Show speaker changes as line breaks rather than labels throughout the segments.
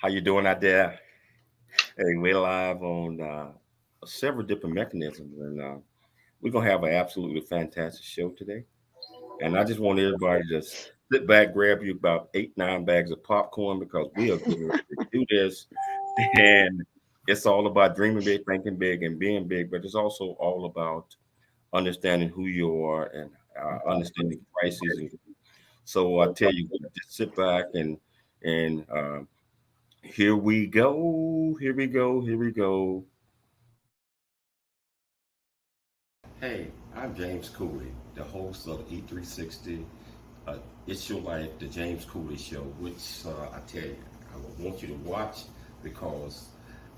How you doing out there? Hey, we're live on several different mechanisms, and we're gonna have an absolutely fantastic show today. And I just want everybody to just sit back, grab you about 8, 9 bags of popcorn because we are getting ready to do this. And it's all about dreaming big, thinking big, and being big, but it's also all about understanding who you are and understanding crises. And so I tell you, what, just sit back and here we go. Here we go. Here we go. Hey, I'm James Cooley, the host of E360. It's Your Life, the James Cooley Show, which I tell you, I want you to watch because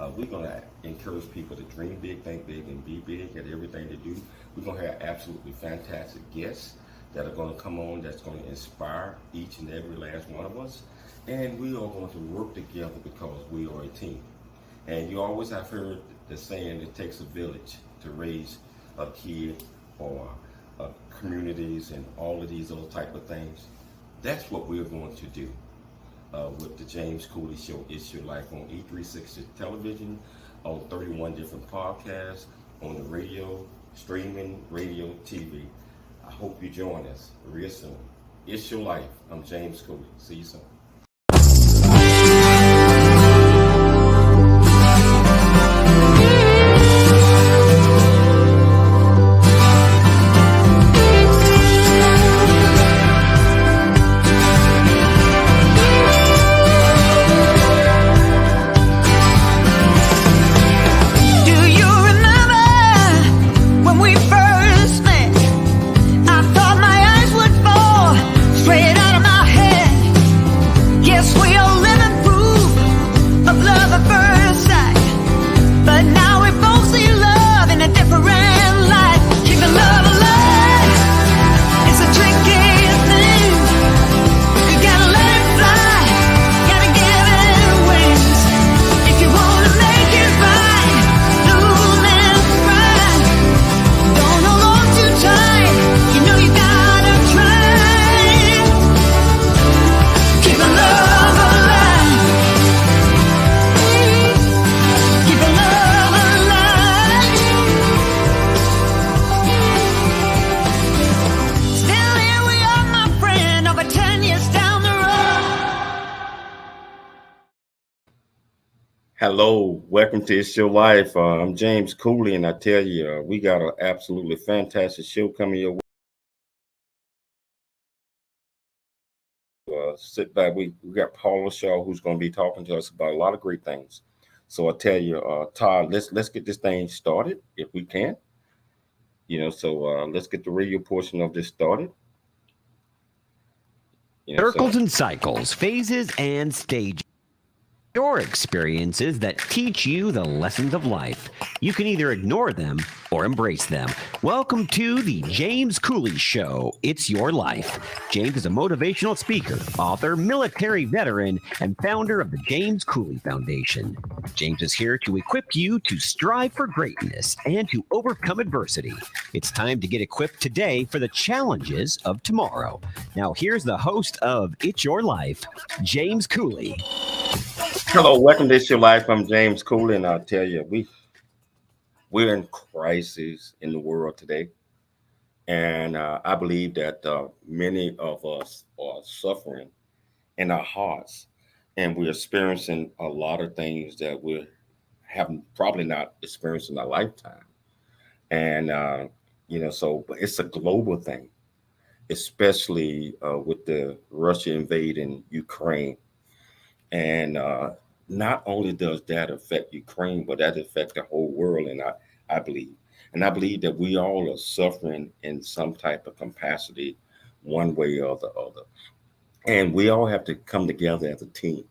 we're going to encourage people to dream big, think big, and be big at everything they do. We're going to have absolutely fantastic guests that are going to come on that's going to inspire each and every last one of us. And we are going to work together because we are a team. And you always have heard the saying, it takes a village to raise a kid or communities and all of these other type of things. That's what we're going to do with the James Cooley Show, It's Your Life on E360 television, on 31 different podcasts, on the radio, streaming, radio, TV. I hope you join us real soon. It's Your Life. I'm James Cooley. See you soon. Hello, welcome to It's Your Life. I'm James Cooley, and I tell you, we got an absolutely fantastic show coming your way. Sit back. We got Paula Shaw, who's going to be talking to us about a lot of great things. So I tell you, Todd, let's get this thing started if we can. Let's get the radio portion of this started.
Circles and cycles, phases and stages. Your experiences that teach you the lessons of life. You can either ignore them or embrace them. Welcome to the James Cooley Show. It's Your Life. James is a motivational speaker, author, military veteran, and founder of the James Cooley Foundation. James is here to equip you to strive for greatness and to overcome adversity. It's time to get equipped today for the challenges of tomorrow. Now, here's the host of It's Your Life, James Cooley.
Hello, welcome to It's Your Life. I'm James Cooley, and I'll tell you, we're in crisis in the world today, and I believe that many of us are suffering in our hearts, and we're experiencing a lot of things that we have probably not experienced in our lifetime, and but it's a global thing, especially with the Russia invading Ukraine. And not only does that affect Ukraine, but that affects the whole world. And I believe, that we all are suffering in some type of capacity, one way or the other. And we all have to come together as a team,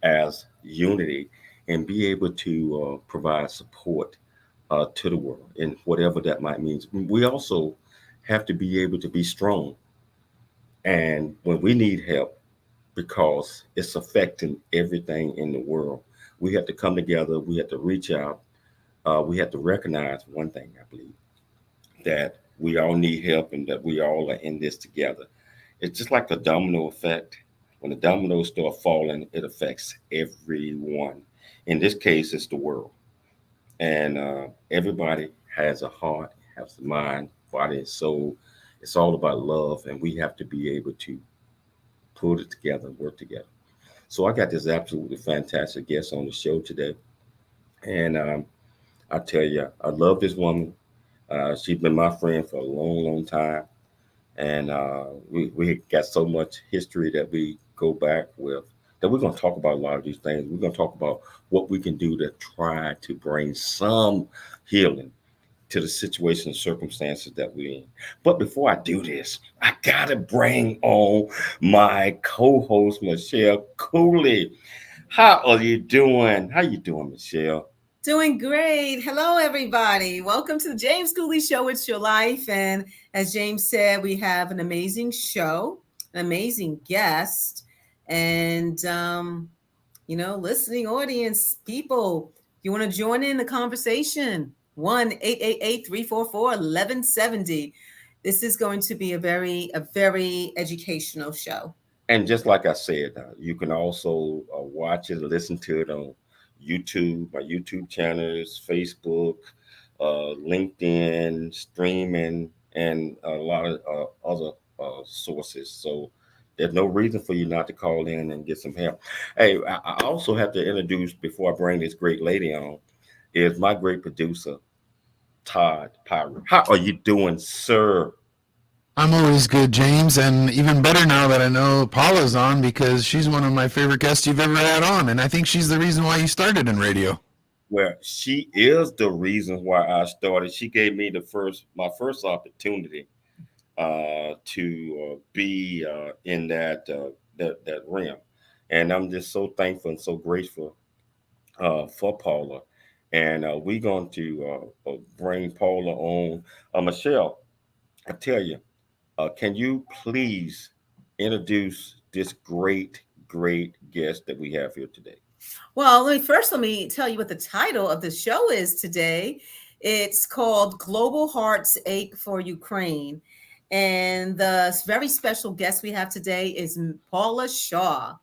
as unity, and be able to provide support to the world in whatever that might mean. We also have to be able to be strong. And when we need help, because it's affecting everything in the world. We have to come together. We have to reach out. We have to recognize one thing, I believe, that we all need help and that we all are in this together. It's just like a domino effect. When the dominoes start falling, it affects everyone. In this case, it's the world. And everybody has a heart, has a mind, body, and soul. It's all about love, and we have to be able to put it together, work together. So I got this absolutely fantastic guest on the show today, and I tell you, I love this woman. She's been my friend for a long, long time, and we got so much history that we go back with. That we're going to talk about a lot of these things. We're going to talk about what we can do to try to bring some healing to the situation and circumstances that we're in. But before I do this, I gotta bring on my co-host Michelle Cooley. How are you doing? How you doing, Michelle?
Doing great. Hello, everybody. Welcome to the James Cooley Show. It's your life. And as James said, we have an amazing show, an amazing guest, and, listening audience, people, you want to join in the conversation, 1-888-344-1170. This is going to be a very educational show.
And just like I said, you can also watch it, listen to it on YouTube, my YouTube channels, Facebook, LinkedIn, streaming, and a lot of other sources. So there's no reason for you not to call in and get some help. Hey, I also have to introduce before I bring this great lady on is my great producer, Todd Pyra. How are you doing, sir?
I'm always good, James, and even better now that I know Paula's on because she's one of my favorite guests you've ever had on, and I think she's the reason why you started in radio.
Well, she is the reason why I started. She gave me my first opportunity to be in that realm, and I'm just so thankful and so grateful for Paula. And we're going to bring Paula on. Michelle, I tell you, can you please introduce this great guest that we have here today?
Well, let me tell you what the title of the show is today. It's called Global Hearts Ache for Ukraine. And the very special guest we have today is Paula Shaw.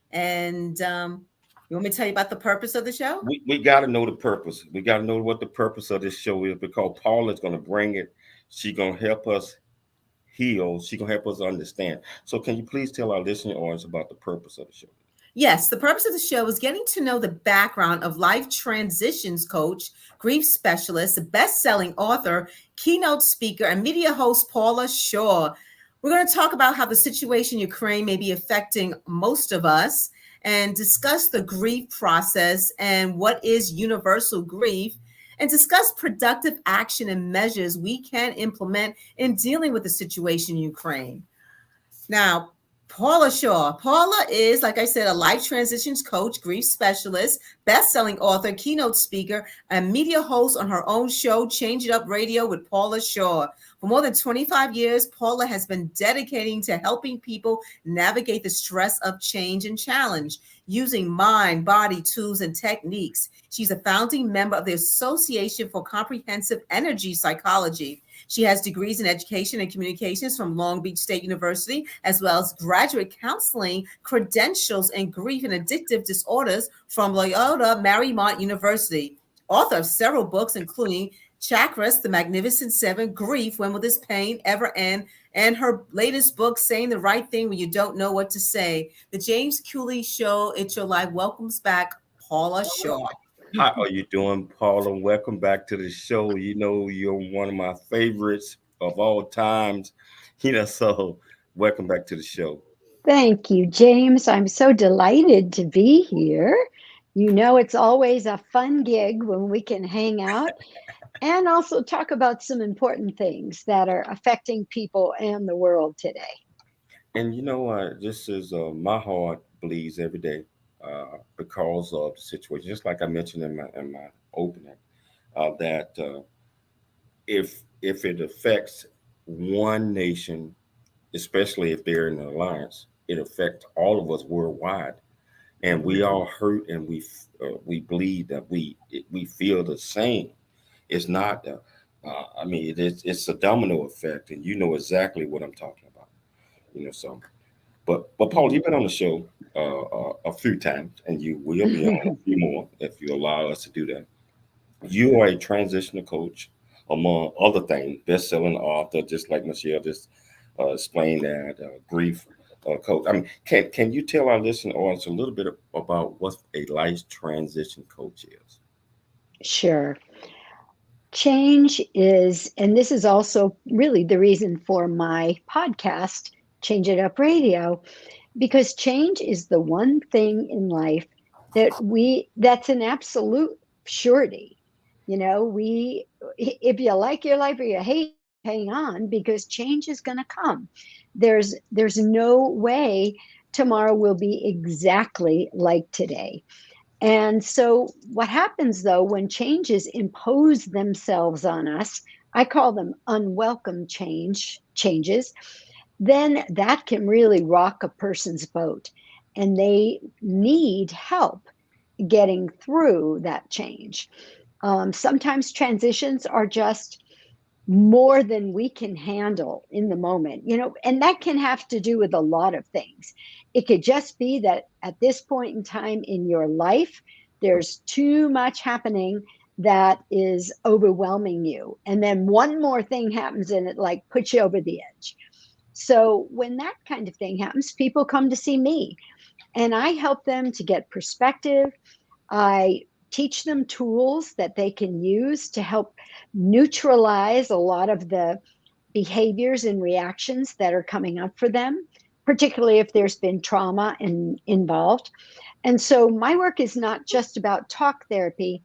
And you want me to tell you about the purpose of the show?
We got to know the purpose. We got to know what the purpose of this show is because Paula is going to bring it. She's going to help us heal. She's going to help us understand. So can you please tell our listening audience about the purpose of the show?
Yes, the purpose of the show is getting to know the background of life transitions coach, grief specialist, best-selling author, keynote speaker, and media host Paula Shaw. We're going to talk about how the situation in Ukraine may be affecting most of us and discuss the grief process and what is universal grief and discuss productive action and measures we can implement in dealing with the situation in Ukraine. Now, Paula Shaw. Paula is, like I said, a life transitions coach, grief specialist, best-selling author, keynote speaker, and media host on her own show, Change It Up Radio with Paula Shaw. For more than 25 years, Paula has been dedicating to helping people navigate the stress of change and challenge using mind, body, tools, and techniques. She's a founding member of the Association for Comprehensive Energy Psychology. She has degrees in education and communications from Long Beach State University, as well as graduate counseling credentials in grief and addictive disorders from Loyola Marymount University. Author of several books, including Chakras, The Magnificent Seven, Grief, When Will This Pain Ever End? And her latest book, Saying the Right Thing When You Don't Know What to Say. The James Cooley Show, It's Your Life, welcomes back Paula Shaw.
How are you doing, Paula? Welcome back to the show. You know, you're one of my favorites of all times. So welcome back to the show.
Thank you, James. I'm so delighted to be here. You know, it's always a fun gig when we can hang out and also talk about some important things that are affecting people and the world today.
And this is my heart bleeds every day because of the situation. Just like I mentioned in my opening, that if it affects one nation, especially if they're in an alliance, it affects all of us worldwide, and we all hurt and we bleed. That we feel the same. It's not. It's a domino effect, and you know exactly what I'm talking about. So. But Paul, you've been on the show a few times, and you will be on a few more if you allow us to do that. You are a transitional coach, among other things, best-selling author, just like Michelle just explained that grief coach. I mean, can you tell our listening audience a little bit about what a life transition coach is?
Sure. Change is, and this is also really the reason for my podcast, Change It Up Radio, because change is the one thing in life that's an absolute surety. If you like your life or you hate, hang on, because change is going to come. There's no way tomorrow will be exactly like today. And so what happens though, when changes impose themselves on us, I call them unwelcome changes, then that can really rock a person's boat, and they need help getting through that change. Sometimes transitions are just more than we can handle in the moment, and that can have to do with a lot of things. It could just be that at this point in time in your life, there's too much happening that is overwhelming you. And then one more thing happens and it like puts you over the edge. So when that kind of thing happens, people come to see me and I help them to get perspective. I teach them tools that they can use to help neutralize a lot of the behaviors and reactions that are coming up for them, particularly if there's been trauma involved. And so my work is not just about talk therapy,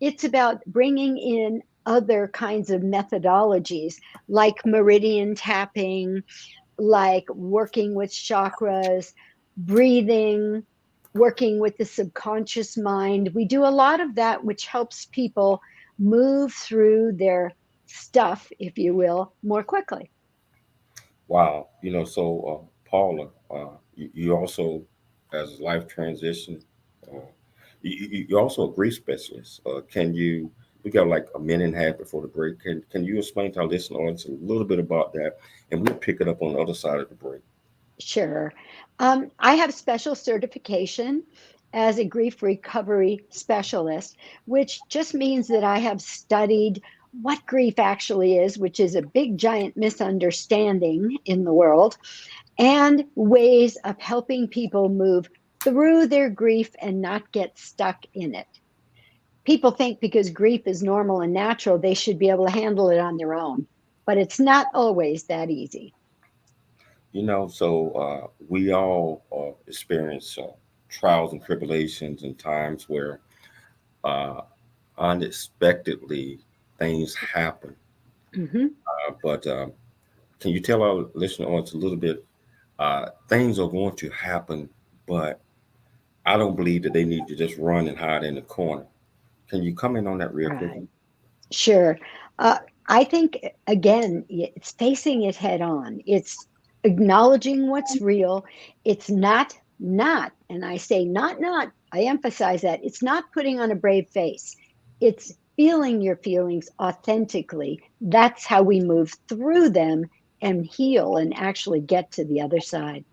it's about bringing in other kinds of methodologies like meridian tapping, like working with chakras, breathing, working with the subconscious mind. We do a lot of that, which helps people move through their stuff, if you will, more quickly.
Wow, so Paula, you also, as life transition, uh, you're also a grief specialist. We got like a minute and a half before the break. Can you explain to our listeners a little bit about that? And we'll pick it up on the other side of the break.
Sure. I have special certification as a grief recovery specialist, which just means that I have studied what grief actually is, which is a big, giant misunderstanding in the world, and ways of helping people move through their grief and not get stuck in it. People think because grief is normal and natural, they should be able to handle it on their own, but it's not always that easy.
So we all experience trials and tribulations and times where uh, unexpectedly things happen.
Mm-hmm.
But can you tell our listeners a little bit? Things are going to happen, but I don't believe that they need to just run and hide in the corner. Can you comment on that real quickly?
Right. Sure. Uh, I think, again, it's facing it head on. It's acknowledging what's real. It's not, and I say not, I emphasize that. It's not putting on a brave face. It's feeling your feelings authentically. That's how we move through them and heal and actually get to the other side.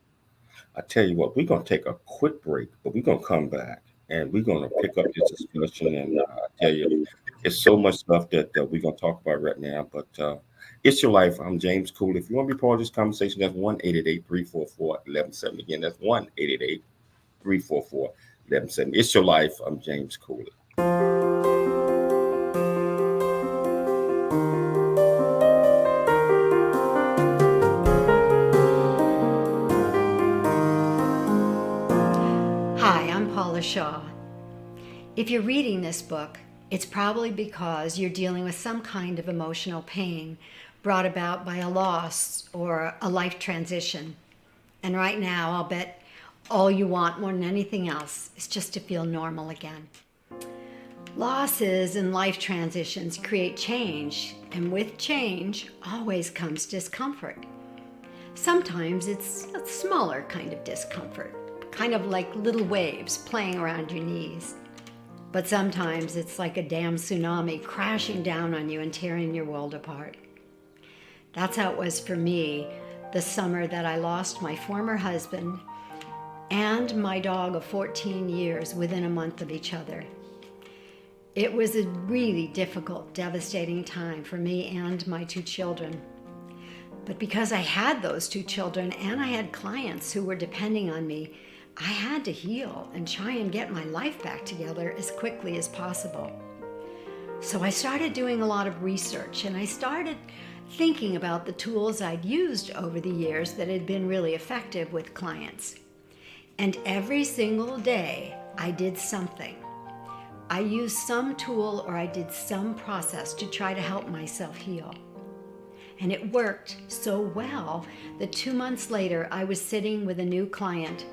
I tell you what, we're going to take a quick break, but we're going to come back and we're going to pick up this discussion. And I tell you, it's so much stuff that we're going to talk about right now. But it's your life. I'm James Cool. If you want to be part of this conversation, that's 1-888-344-1170. Again, that's 1-888-344-1170. It's your life. I'm James Cooley.
Hi, I'm Paula Shaw. If you're reading this book, it's probably because you're dealing with some kind of emotional pain brought about by a loss or a life transition. And right now, I'll bet all you want more than anything else is just to feel normal again. Losses and life transitions create change, and with change always comes discomfort. Sometimes it's a smaller kind of discomfort, kind of like little waves playing around your knees. But sometimes it's like a damn tsunami crashing down on you and tearing your world apart. That's how it was for me the summer that I lost my former husband and my dog of 14 years within a month of each other. It was a really difficult, devastating time for me and my 2 children. But because I had those 2 children and I had clients who were depending on me, I had to heal and try and get my life back together as quickly as possible. So I started doing a lot of research, and I started thinking about the tools I'd used over the years that had been really effective with clients. And every single day I did something. I used some tool or I did some process to try to help myself heal. And it worked so well that 2 months later, I was sitting with a new client.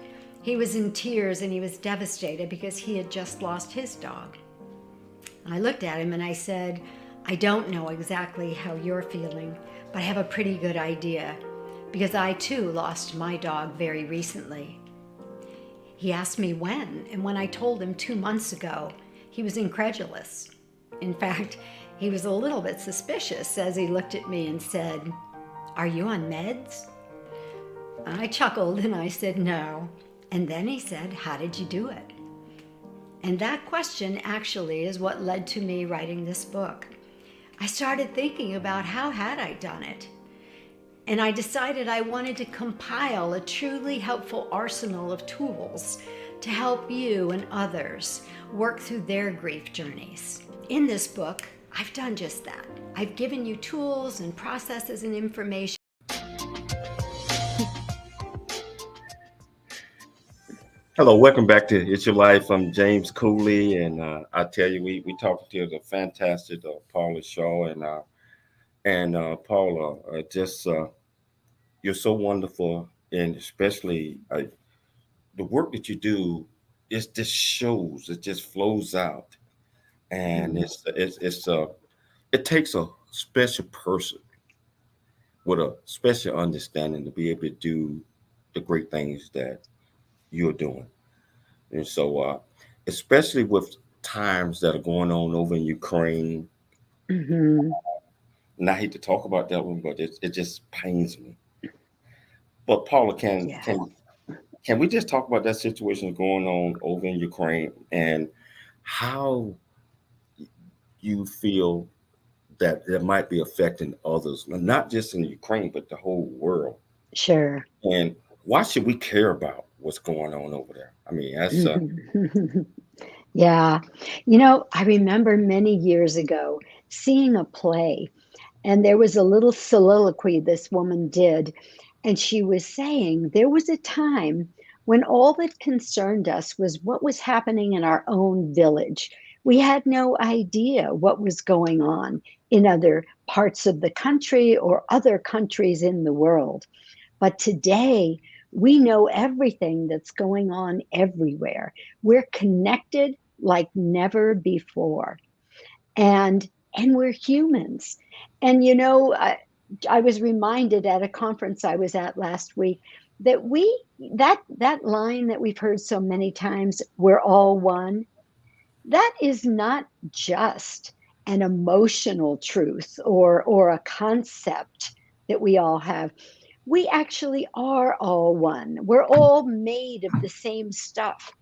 He was in tears and he was devastated because he had just lost his dog. I looked at him and I said, I don't know exactly how you're feeling, but I have a pretty good idea because I too lost my dog very recently. He asked me when, and when I told him 2 months ago, he was incredulous. In fact, he was a little bit suspicious as he looked at me and said, "Are you on meds?" I chuckled and I said, "No." And then he said, "How did you do it?" And that question actually is what led to me writing this book. I started thinking about how had I done it. And I decided I wanted to compile a truly helpful arsenal of tools to help you and others work through their grief journeys. In this book, I've done just that. I've given you tools and processes and information.
Hello, welcome back to It's Your Life. I'm James Cooley, and I tell you, we talked to the fantastic Paula Shaw, and Paula, just you're so wonderful, and especially the work that you do. It just shows, it just flows out, and it takes a special person with a special understanding to be able to do the great things that you're doing. And so, especially with times that are going on over in Ukraine,
Hmm.
and I hate to talk about that one, but it just pains me. But Paula,
Yeah.
can we just talk about that situation going on over in Ukraine and how you feel that it might be affecting others, not just in Ukraine, but the whole world?
Sure.
And why should we care about what's going on over there? I mean, that's
Yeah. I remember many years ago seeing a play, and there was a little soliloquy this woman did. And she was saying there was a time when all that concerned us was what was happening in our own village. We had no idea what was going on in other parts of the country or other countries in the world. But today, we know everything that's going on everywhere. We're connected like never before. And we're humans. And I was reminded at a conference I was at last week that that line that we've heard so many times, we're all one, that is not just an emotional truth or a concept that we all have. We actually are all one. We're all made of the same stuff.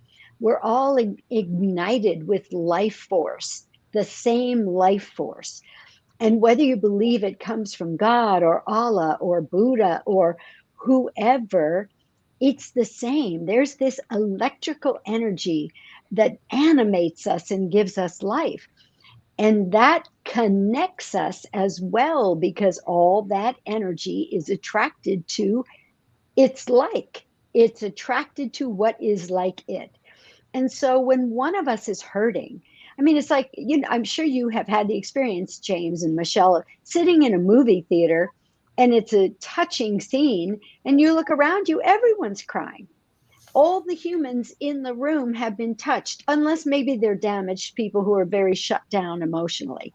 We're all ignited with life force, the same life force. And whether you believe it comes from God or Allah or Buddha or whoever, it's the same. There's this electrical energy that animates us and gives us life. And that connects us as well because all that energy is attracted to its like. It's attracted to what is like it. And so when one of us is hurting, I mean, it's like, I'm sure you have had the experience, James and Michelle, sitting in a movie theater and it's a touching scene and you look around you, everyone's crying. All the humans in the room have been touched, unless maybe they're damaged people who are very shut down emotionally.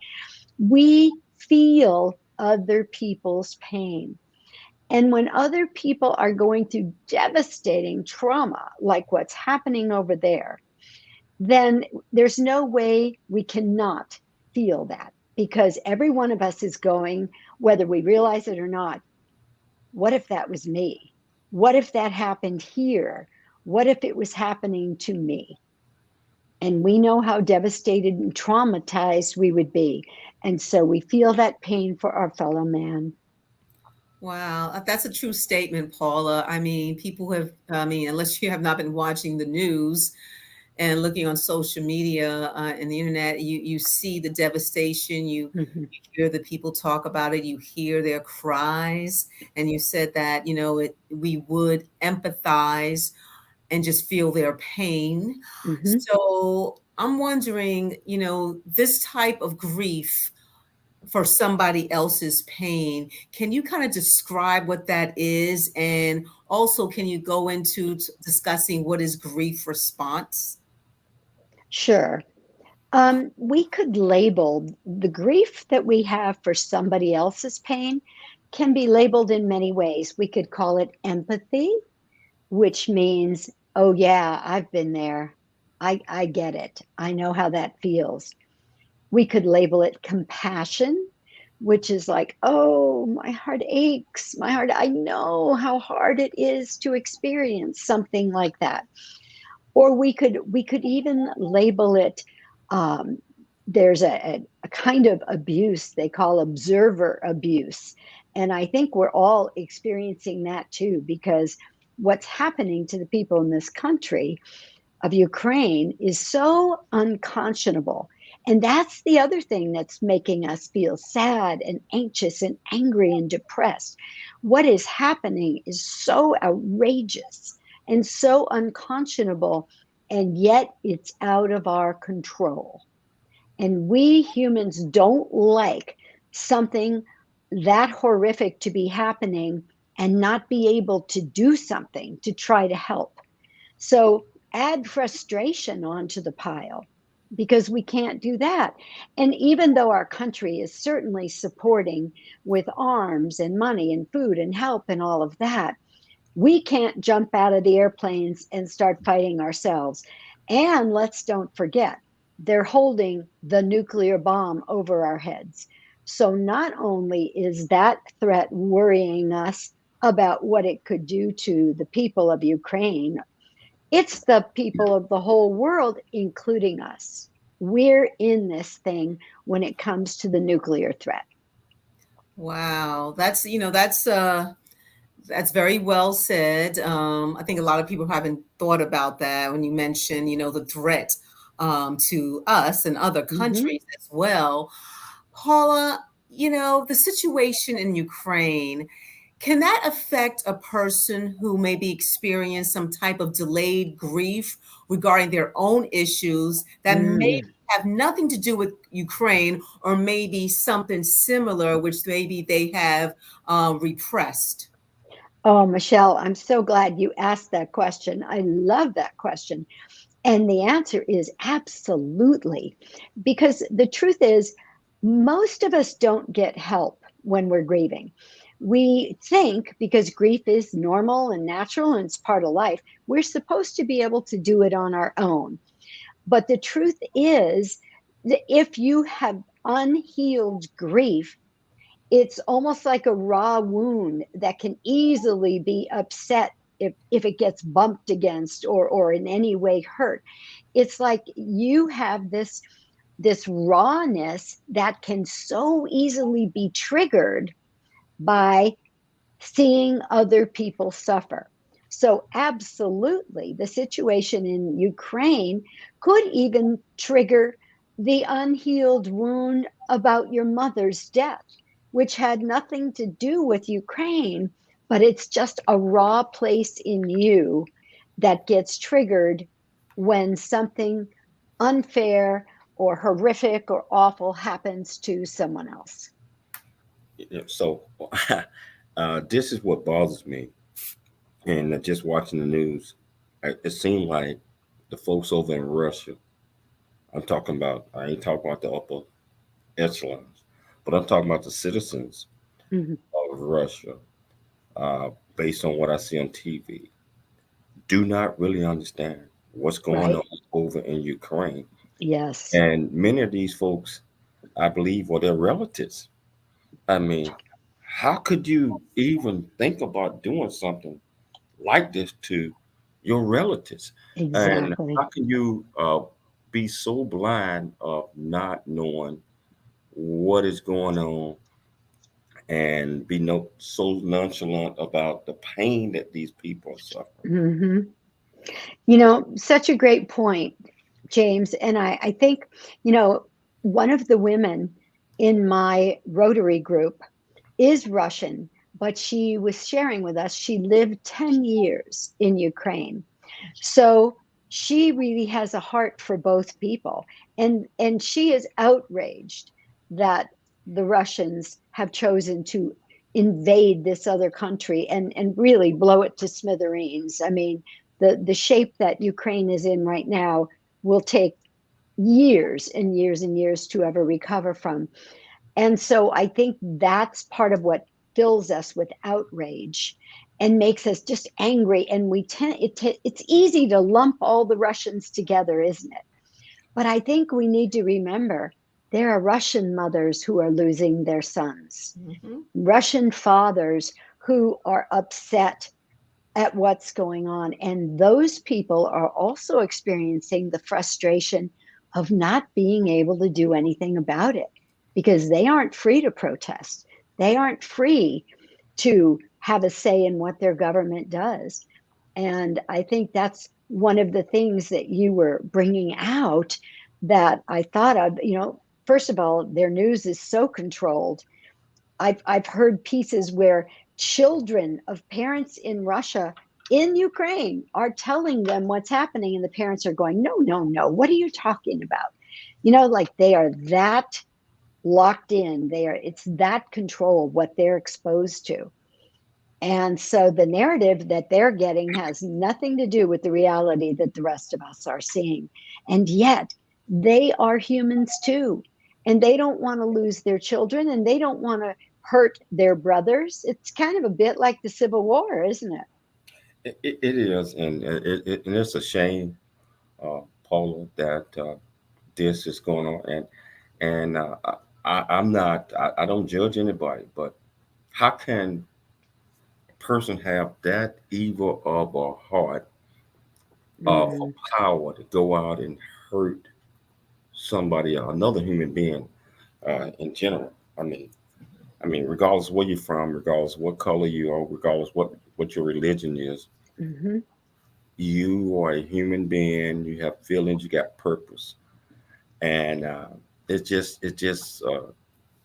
We feel other people's pain. And when other people are going through devastating trauma, like what's happening over there, then there's no way we cannot feel that because every one of us is going, whether we realize it or not, what if that was me? What if that happened here? What if it was happening to me? And we know how devastated and traumatized we would be. And so we feel that pain for our fellow man.
Wow, that's a true statement, Paula. I mean, people have, I mean, unless you have not been watching the news and looking on social media and the internet, you see the devastation.
Mhm.
You hear the people talk about it. You hear their cries, and you said that we would empathize and just feel their pain.
Mhm.
So I'm wondering, this type of grief for somebody else's pain. Can you kind of describe what that is? And also, can you go into discussing what is grief response?
Sure. We could label the grief that we have for somebody else's pain can be labeled in many ways. We could call it empathy, which means, oh, yeah, I've been there. I get it. I know how that feels. We could label it compassion, which is like, oh, my heart aches. My heart, I know how hard it is to experience something like that. Or we could even label it, um, there's a kind of abuse they call observer abuse. And I think we're all experiencing that too, because what's happening to the people in this country of Ukraine is so unconscionable. And that's the other thing that's making us feel sad and anxious and angry and depressed. What is happening is so outrageous and so unconscionable, and yet it's out of our control. And we humans don't like something that horrific to be happening and not be able to do something to try to help. So add frustration onto the pile because we can't do that. And even though our country is certainly supporting with arms and money and food and help and all of that, we can't jump out of the airplanes and start fighting ourselves. And let's don't forget, they're holding the nuclear bomb over our heads. So not only is that threat worrying us about what it could do to the people of Ukraine, it's the people of the whole world, including us. We're in this thing when it comes to the nuclear threat.
Wow, that's very well said. I think a lot of people haven't thought about that when you mention, the threat to us and other
Mm-hmm.
countries as well. Paula, the situation in Ukraine, can that affect a person who maybe experienced some type of delayed grief regarding their own issues that may
Mm.
have nothing to do with Ukraine, or maybe something similar, which maybe they have repressed?
Oh, Michelle, I'm so glad you asked that question. I love that question. And the answer is absolutely. Because the truth is, most of us don't get help when we're grieving. We think because grief is normal and natural and it's part of life, we're supposed to be able to do it on our own. But the truth is that if you have unhealed grief, it's almost like a raw wound that can easily be upset if it gets bumped against or in any way hurt. It's like you have this rawness that can so easily be triggered by seeing other people suffer. So, absolutely, the situation in Ukraine could even trigger the unhealed wound about your mother's death, which had nothing to do with Ukraine, but it's just a raw place in you that gets triggered when something unfair or horrific or awful happens to someone else.
So this is what bothers me. And just watching the news, it seemed like the folks over in Russia, I ain't talking about the upper echelons, but I'm talking about the citizens
Mhm.
of Russia, based on what I see on TV, do not really understand what's going
Right?
on over in Ukraine.
Yes.
And many of these folks, I believe, are their relatives. I mean, how could you even think about doing something like this to your relatives? And
Exactly.
how can you be so blind of not knowing what is going on and be so nonchalant about the pain that these people are suffering?
hmm You know, such a great point, James. And I think, you know, one of the women in my Rotary group is Russian, but she was sharing with us, she lived 10 years in Ukraine. So she really has a heart for both people. And she is outraged that the Russians have chosen to invade this other country and really blow it to smithereens. I mean, the shape that Ukraine is in right now will take years and years and years to ever recover from. And so I think that's part of what fills us with outrage and makes us just angry. And it's easy to lump all the Russians together, isn't it? But I think we need to remember there are Russian mothers who are losing their sons, Russian fathers who are upset at what's going on. And those people are also experiencing the frustration of not being able to do anything about it because they aren't free to protest. They aren't free to have a say in what their government does. And I think that's one of the things that you were bringing out that I thought of. You know, first of all, their news is so controlled. I've heard pieces where children of parents in Russia, in Ukraine, are telling them what's happening, and the parents are going, no, no, no, what are you talking about? You know, like they are that locked in. It's that controlled what they're exposed to. And so the narrative that they're getting has nothing to do with the reality that the rest of us are seeing. And yet they are humans too. And they don't want to lose their children, and they don't want to hurt their brothers. It's kind of a bit like the Civil War, isn't it?
It is, and and it's a shame, Paula, that this is going on. And I don't judge anybody, but how can a person have that evil of a heart for power to go out and hurt somebody, another human being, in general? Regardless where you're from, regardless what color you are, regardless what your religion is,
Mm-hmm.
you are a human being. You have feelings. You got purpose, and it just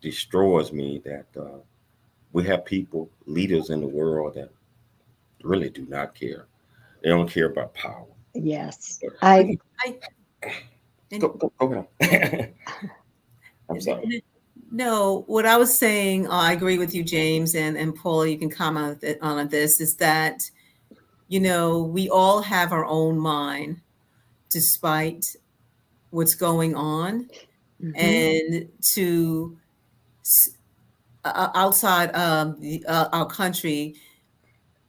destroys me that we have people, leaders in the world that really do not care. They don't care about power.
Yes.
I
Go ahead. I'm sorry.
No, what I was saying, I agree with you, James, and Paula, you can comment on this, is that, you know, we all have our own mind despite what's going on. And to outside our country,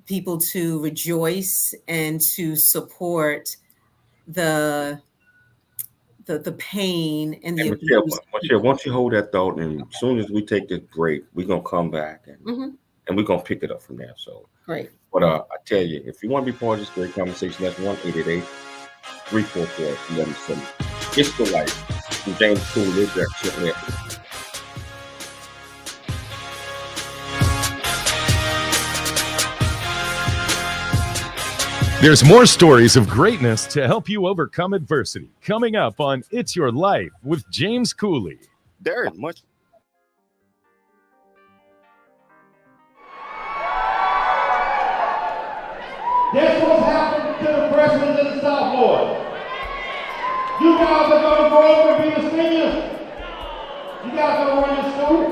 people to rejoice and to support the pain and the
And
abuse.
Michelle, once you hold that thought, and as soon as we take this break, we're gonna come back and we're gonna pick it up from there. So
Great.
but I tell you, if you want to be part of this great conversation, that's 1-888-344-1170. It's the life. From James Cooley, there.
There's more stories of greatness to help you overcome adversity coming up on It's Your Life with James Cooley.
There is much.
Guess what's happened to the freshmen and the sophomores? You guys are going to grow up and be the seniors. You guys are going to run this school.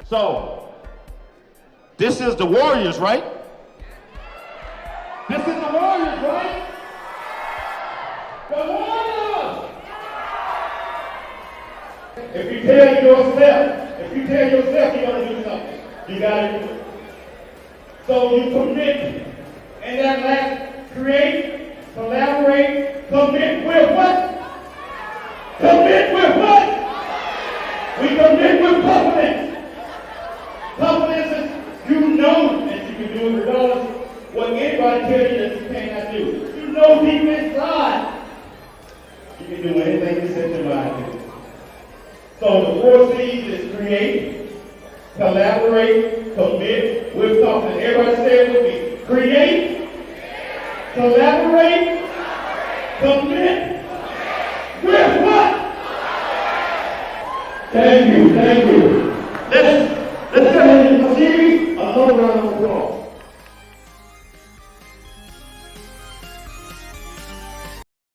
So, this is the Warriors, right? This is the Warriors, right? The Warriors! If you tell yourself you're going to do something, you got to do it. So you commit. And that last, create, collaborate, commit with what? Commit with what? We commit with confidence. Confidence is So the 4 C's is create, collaborate, commit. We're talking, everybody say it with me. Create, collaborate, commit. With what? Thank you, thank you. Let's give the series another round of applause.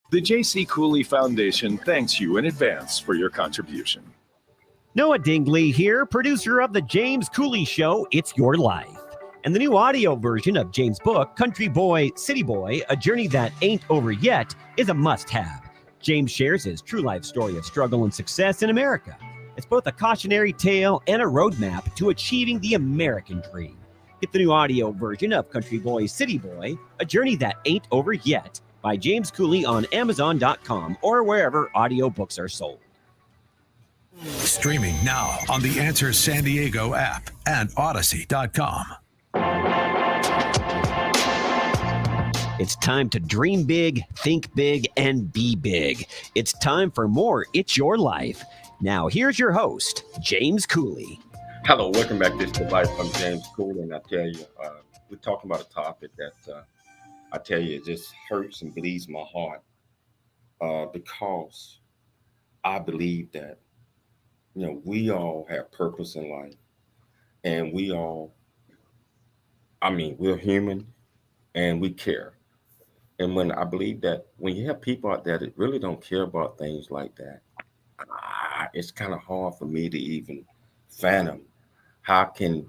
The J.C. Cooley Foundation thanks you in advance for your contribution.
Noah Dingley here, producer of The James Cooley Show, It's Your Life. And the new audio version of James' book, Country Boy, City Boy, A Journey That Ain't Over Yet, is a must-have. James shares his true life story of struggle and success in America. It's both a cautionary tale and a roadmap to achieving the American dream. Get the new audio version of Country Boy, City Boy, A Journey That Ain't Over Yet by James Cooley on Amazon.com or wherever audiobooks are sold.
Streaming now on the Answer San Diego app and Odyssey.com.
It's time to dream big, think big, and be big. It's time for more It's Your Life. Now, here's your host, James Cooley.
Hello, welcome back to It's Your Life. I'm James Cooley, and I tell you, we're talking about a topic that I tell you, it just hurts and bleeds my heart because I believe that, you know, we all have purpose in life, and we're human and we care. And when I believe that when you have people out there that really don't care about things like that, it's kind of hard for me to even fathom how can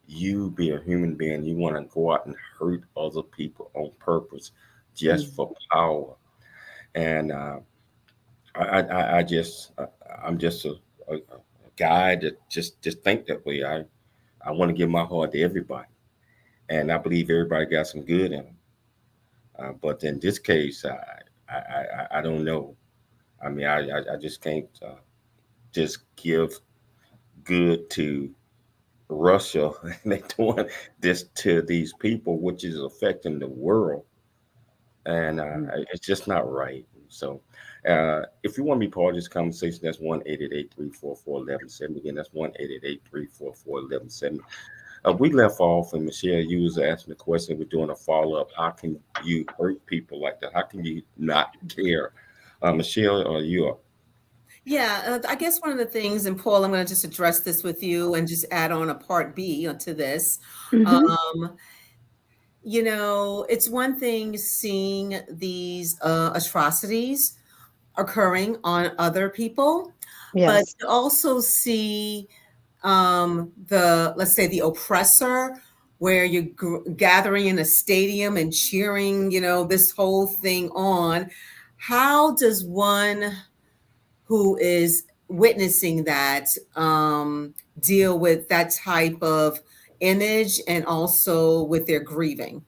you be a human being, you want to go out and hurt other people on purpose just for power. And I'm just a guy that just think that way. I want to give my heart to everybody, and I believe everybody got some good in them. But in this case, I don't know. I mean, I just can't just give good to Russia, and they're doing this to these people, which is affecting the world, and it's just not right. So if you want to be part of this conversation, that's 1-888-344-1170. Again, that's 1-888-344-1170. We left off, and Michelle, you was asking the question, we're doing a follow-up. How can you hurt people like that? How can you not care? Michelle, are you up?
Yeah, I guess one of the things, and Paul, I'm going to just address this with you and just add on a part B to this. You know, it's one thing seeing these atrocities occurring on other people, but to also see let's say the oppressor, where you're gathering in a stadium and cheering, you know, this whole thing on. How does one who is witnessing that deal with that type of image and also with their grieving?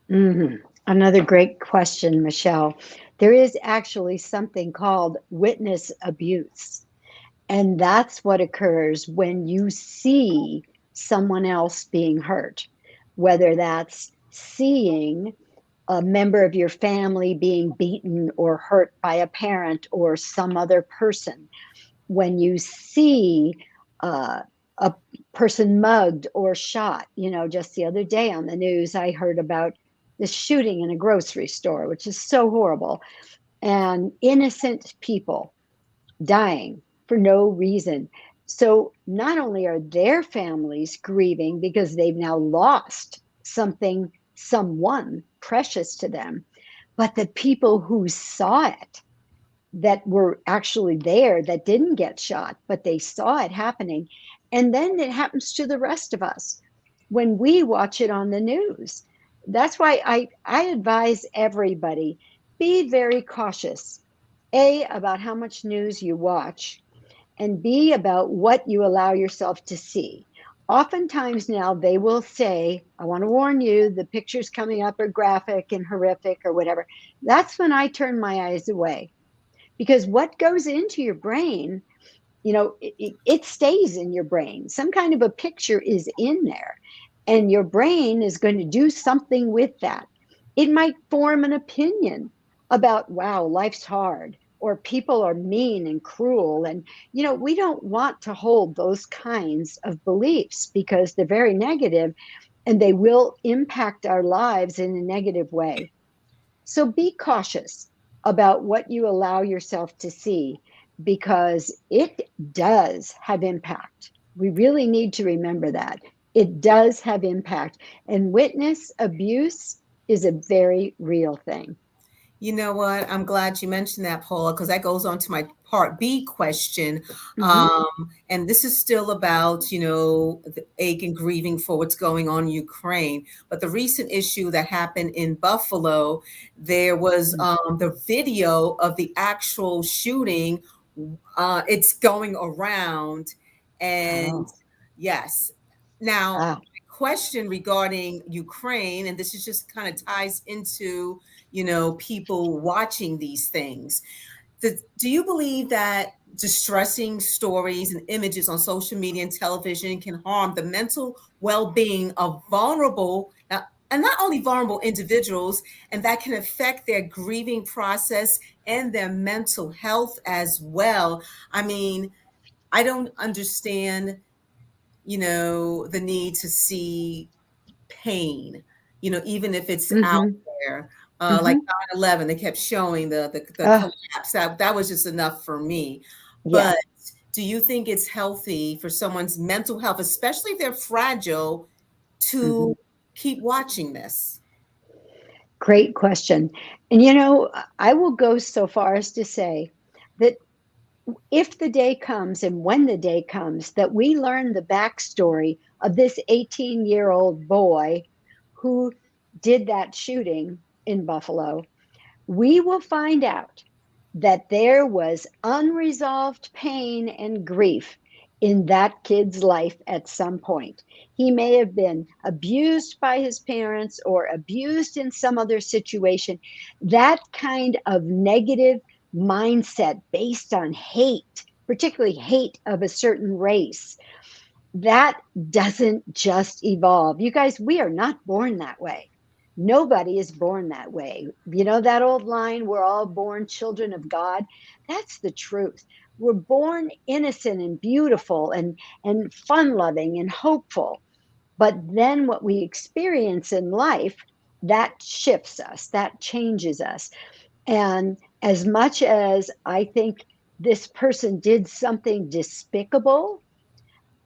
Another great question, Michelle. There is actually something called witness abuse. And that's what occurs when you see someone else being hurt, whether that's seeing a member of your family being beaten or hurt by a parent or some other person. When you see a person mugged or shot, you know, just the other day on the news, I heard about this shooting in a grocery store, which is so horrible, and innocent people dying for no reason. So not only are their families grieving because they've now lost someone precious to them, but the people who saw it, that were actually there, that didn't get shot, but they saw it happening. And then it happens to the rest of us when we watch it on the news. That's why I advise everybody, be very cautious, A, about how much news you watch, and B, about what you allow yourself to see. Oftentimes now they will say, I want to warn you, the pictures coming up are graphic and horrific or whatever. That's when I turn my eyes away, because what goes into your brain, you know, it stays in your brain. Some kind of a picture is in there, and your brain is going to do something with that. It might form an opinion about, wow, life's hard. or people are mean and cruel. And, we don't want to hold those kinds of beliefs because they're very negative and they will impact our lives in a negative way. So be cautious about what you allow yourself to see because it does have impact. We really need to remember that. It does have impact. And witness abuse is a very real thing.
You know what? I'm glad you mentioned that, Paula, because that goes on to my part B question. And this is still about, the ache and grieving for what's going on in Ukraine. But the recent issue that happened in Buffalo, there was the video of the actual shooting. It's going around. And yes. Now, question regarding Ukraine, and this is just kind of ties into, people watching these things. Do you believe that distressing stories and images on social media and television can harm the mental well-being of vulnerable, and not only vulnerable individuals, and that can affect their grieving process and their mental health as well? I mean, I don't understand the need to see pain, even if it's out there. Like 9/11, they kept showing the collapse. That was just enough for me.
Yeah.
But do you think it's healthy for someone's mental health, especially if they're fragile, to keep watching this?
Great question. And, I will go so far as to say that if the day comes and when the day comes that we learn the backstory of this 18-year-old boy who did that shooting in Buffalo, we will find out that there was unresolved pain and grief in that kid's life at some point. He may have been abused by his parents or abused in some other situation. That kind of negative mindset based on hate, particularly hate of a certain race, that doesn't just evolve. You guys, we are not born that way. Nobody is born that way. You know that old line, we're all born children of God? That's the truth. We're born innocent and beautiful and fun-loving and hopeful. But then what we experience in life, that shifts us, that changes us. And as much as I think this person did something despicable,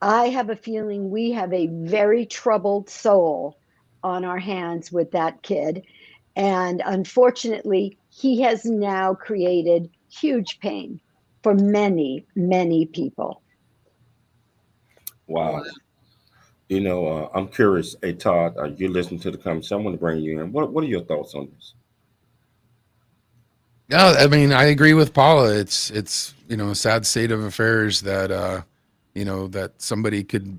I have a feeling we have a very troubled soul on our hands with that kid. And unfortunately, he has now created huge pain for many, many people.
Wow. I'm curious. Hey, Todd, you're listening to the conversation. I want to bring you in. What are your thoughts on this?
Yeah, I mean, I agree with Paula. It's a sad state of affairs that that somebody could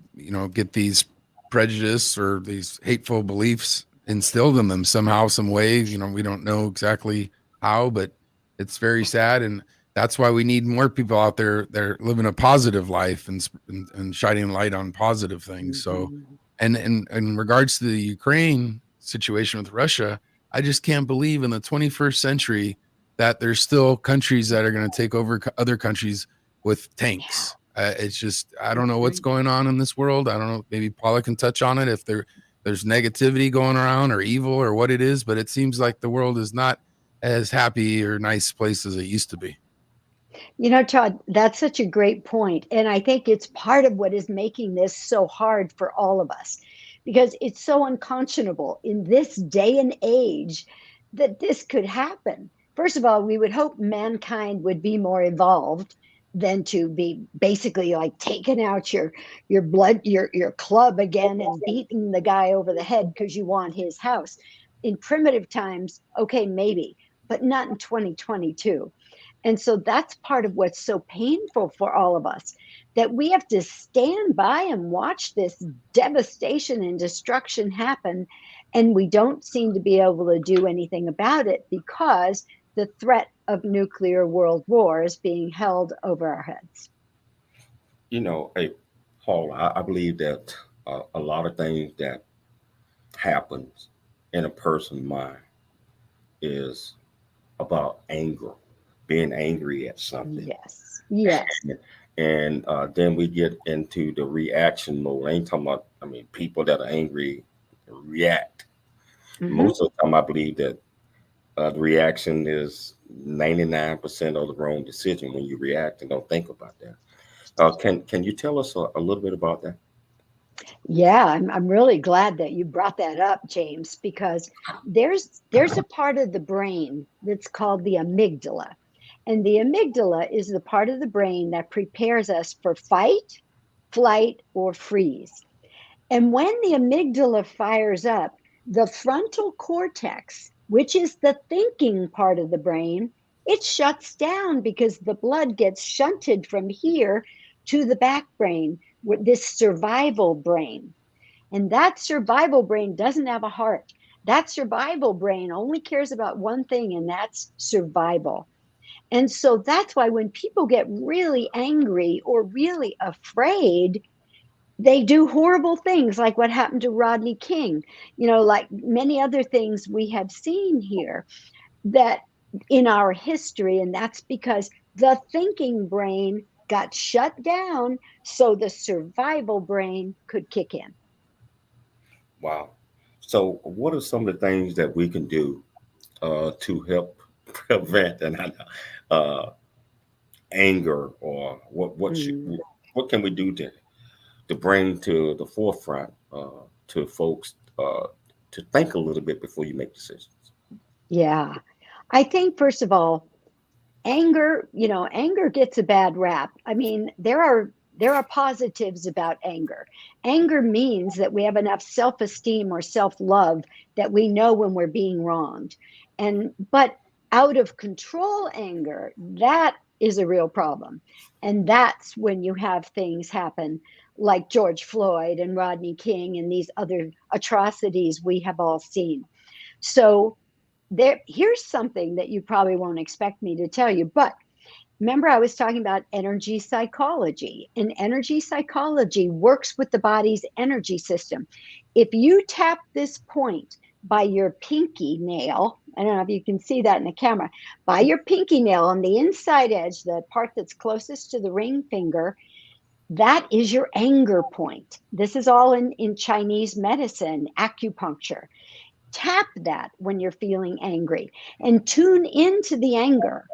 get these prejudice or these hateful beliefs instilled in them somehow, some way. We don't know exactly how, but it's very sad, and that's why we need more people out there that are living a positive life and shining light on positive things. So, and in regards to the Ukraine situation with Russia, I just can't believe in the 21st century that there's still countries that are going to take over other countries with tanks. It's just, I don't know what's going on in this world. I don't know. Maybe Paula can touch on it if there's negativity going around or evil or what it is, but it seems like the world is not as happy or nice place as it used to be.
Todd, that's such a great point. And I think it's part of what is making this so hard for all of us, because it's so unconscionable in this day and age that this could happen. First of all, we would hope mankind would be more evolved than to be basically like taking out your club again and beating the guy over the head because you want his house. In primitive times, okay, maybe, but not in 2022. And so that's part of what's so painful for all of us, that we have to stand by and watch this devastation and destruction happen. And we don't seem to be able to do anything about it because the threat of nuclear world war is being held over our heads.
Hey, Paul, I believe that a lot of things that happens in a person's mind is about anger, being angry at something.
Yes. Yes.
And then we get into the reaction mode. I ain't talking about, I mean, people that are angry react.
Mhm.
Most of the time, I believe that the reaction is 99% of the wrong decision when you react and don't think about that. Can you tell us a little bit about that?
Yeah, I'm really glad that you brought that up, James, because there's a part of the brain that's called the amygdala. And the amygdala is the part of the brain that prepares us for fight, flight, or freeze. And when the amygdala fires up, the frontal cortex, which is the thinking part of the brain, it shuts down because the blood gets shunted from here to the back brain, with this survival brain. And that survival brain doesn't have a heart. That survival brain only cares about one thing, and that's survival. And so that's why when people get really angry or really afraid, they do horrible things like what happened to Rodney King, like many other things we have seen here that in our history. And that's because the thinking brain got shut down so the survival brain could kick in.
Wow. So, what are some of the things that we can do to help prevent anger, or what can we do to bring to the forefront to folks to think a little bit before you make decisions?
Yeah. I think, first of all, anger gets a bad rap. I mean, there are positives about anger. Anger means that we have enough self-esteem or self-love that we know when we're being wronged. But out of control anger, that is a real problem. And that's when you have things happen like George Floyd and Rodney King and these other atrocities we have all seen. So here's something that you probably won't expect me to tell you, but remember I was talking about energy psychology, and energy psychology works with the body's energy system. If you tap this point by your pinky nail, I don't know if you can see that in the camera, by your pinky nail on the inside edge, the part that's closest to the ring finger, that is your anger point. This is all in Chinese medicine, acupuncture. Tap that when you're feeling angry and tune into the anger.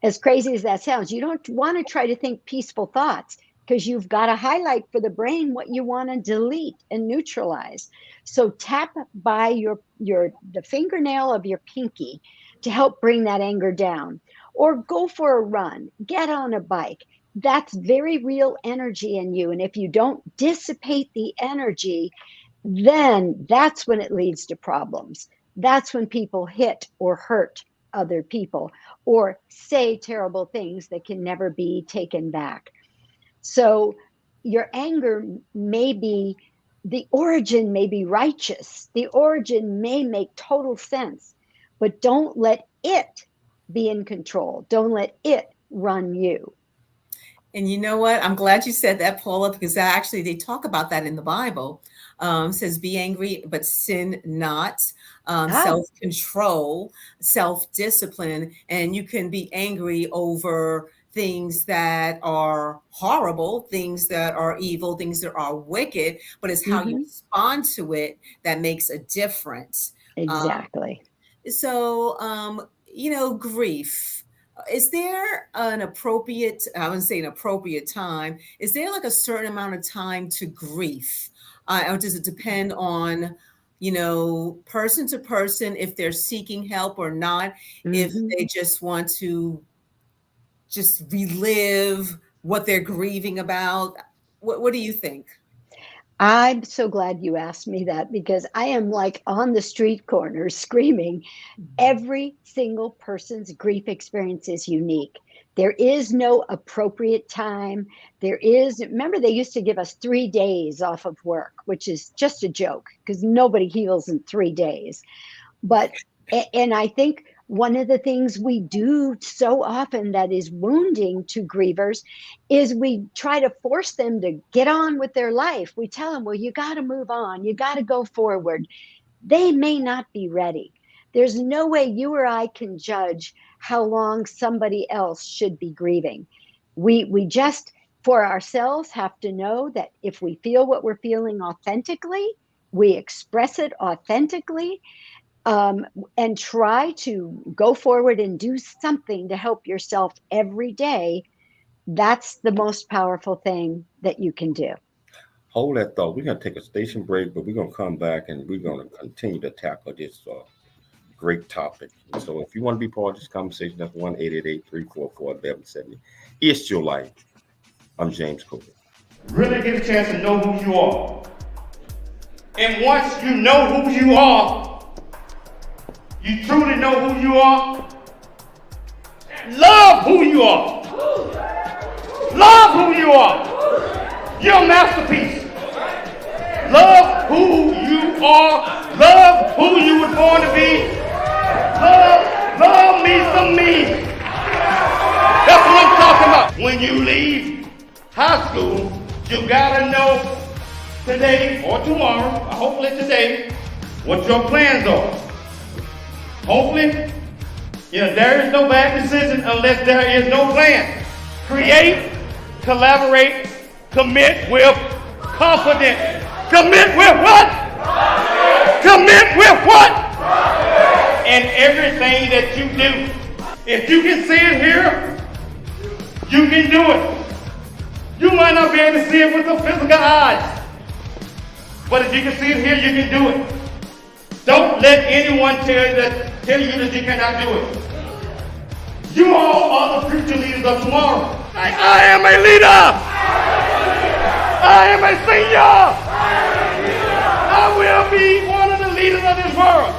As crazy as that sounds, you don't want to try to think peaceful thoughts because you've got to highlight for the brain what you want to delete and neutralize. So tap by the fingernail of your pinky to help bring that anger down, or go for a run, get on a bike. That's very real energy in you. And if you don't dissipate the energy, then that's when it leads to problems. That's when people hit or hurt other people or say terrible things that can never be taken back. So your anger the origin may be righteous. The origin may make total sense, but don't let it be in control. Don't let it run you.
And you know what? I'm glad you said that, Paula, because actually they talk about that in the Bible. Says, be angry, but sin not. Self-control, self-discipline. And you can be angry over things that are horrible, things that are evil, things that are wicked, but it's how you respond to it that makes a difference.
Exactly.
Grief. Is there an appropriate, I wouldn't say an appropriate time, is there like a certain amount of time to grief? Or does it depend on, person to person, if they're seeking help or not, if they just want to just relive what they're grieving about? What do you think?
I'm so glad you asked me that, because I am like on the street corner screaming. Every single person's grief experience is unique. There is no appropriate time. Remember, they used to give us 3 days off of work, which is just a joke because nobody heals in 3 days. And I think one of the things we do so often that is wounding to grievers is we try to force them to get on with their life. We tell them, well, you got to move on. You got to go forward. They may not be ready. There's no way you or I can judge how long somebody else should be grieving. We just, for ourselves, have to know that if we feel what we're feeling authentically, we express it authentically, and try to go forward and do something to help yourself every day. That's the most powerful thing that you can do.
Hold that thought. We're going to take a station break, but we're going to come back and we're going to continue to tackle this great topic. And so if you want to be part of this conversation, that's 1-888-344-1170. It's your life. I'm James Cooley.
Really get a chance to know who you are. And once you know who you are, you truly know who you are, love who you are. Love who you are. You're a masterpiece. Love who you are. Love who you were born to be. Love me some me. That's what I'm talking about. When you leave high school, you gotta know today or tomorrow, or hopefully today, what your plans are. Hopefully, there is no bad decision unless there is no plan. Create, collaborate, commit with confidence. Commit with what? Commit with what? In everything that you do. If you can see it here, you can do it. You might not be able to see it with the physical eyes, but if you can see it here, you can do it. Don't let anyone tell you that you cannot do it. You all are the future leaders of tomorrow. I am a leader. I am a senior. I will be one of the leaders of this world.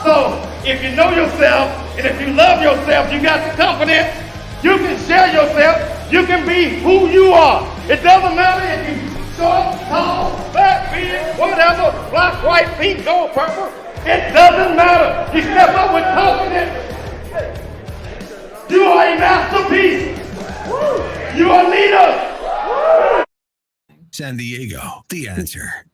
So, if you know yourself, and if you love yourself, you got the confidence, you can share yourself, you can be who you are. It doesn't matter if you're short, tall, fat, big, whatever, black, white, pink, gold, purple. It doesn't matter. You step up with confidence. You are a masterpiece. You are leaders.
San Diego, the answer.